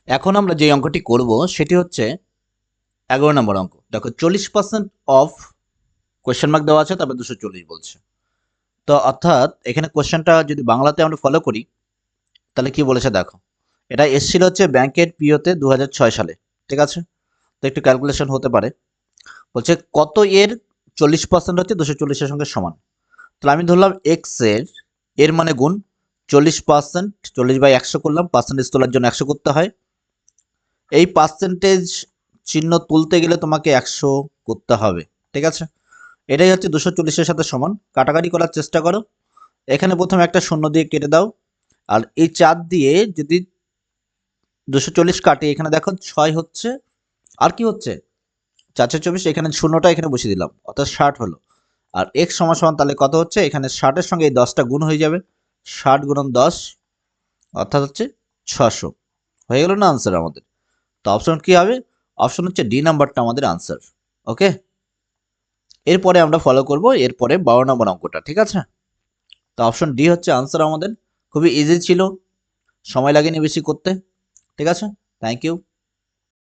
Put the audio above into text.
এখন আমরা যে অঙ্কটি করব সেটি হচ্ছে 11 নম্বর অঙ্ক। দেখো 40% অফ কোয়েশ্চেন মার্ক দেওয়া আছে, তারপর 240 বলছে। তো অর্থাৎ এখানে কোয়েশ্চেনটা যদি বাংলাতে আমরা ফলো করি তাহলে কি বলেছে দেখো। এটা এসেছিল হচ্ছে ব্যাংকের পিওতে 2006 সালে, ঠিক আছে? তো একটু ক্যালকুলেশন হতে পারে। বলছে কত এর 40% হচ্ছে 240-এর সঙ্গে সমান। তাহলে আমি ধরলাম এক্স এর মানে গুণ 40%, 40/100 করলাম, পার্সেন্টেজ তোলার জন্য 100 করতে হয়। এই পার্সেন্টেজ চিহ্ন তুলতে গেলে তোমাকে 100 করতে হবে, ঠিক আছে? এটাই হচ্ছে 240-এর সাথে সমান। কাটাকাটি করার চেষ্টা করো। এখানে প্রথমে একটা শূন্য দিয়ে কেটে দাও, আর এই 4 দিয়ে যদি 240 কাটে, এখানে দেখো 6 হচ্ছে, আর কি হচ্ছে 4/24, এখানে শূন্যটা এখানে বসিয়ে দিলাম, অর্থাৎ 60 হলো। আর x সমান সমান তাহলে কত হচ্ছে, এখানে 60-এর সঙ্গে এই 10টা গুণ হয়ে যাবে, 60 গুণন 10 অর্থাৎ হচ্ছে 600। হয়ে গেল না আনসার আমাদের? তো অপশন কি হবে? অপশন হচ্ছে ডি নাম্বারটা আমাদের আনসার। ওকে, এরপরে আমরা ফলো করব এরপরে 12 নম্বর অঙ্কটা, ঠিক আছে? তো অপশন ডি হচ্ছে আনসার আমাদের। খুবই ইজি ছিল, সময় লাগেনি বেশি করতে, ঠিক আছে? Thank you.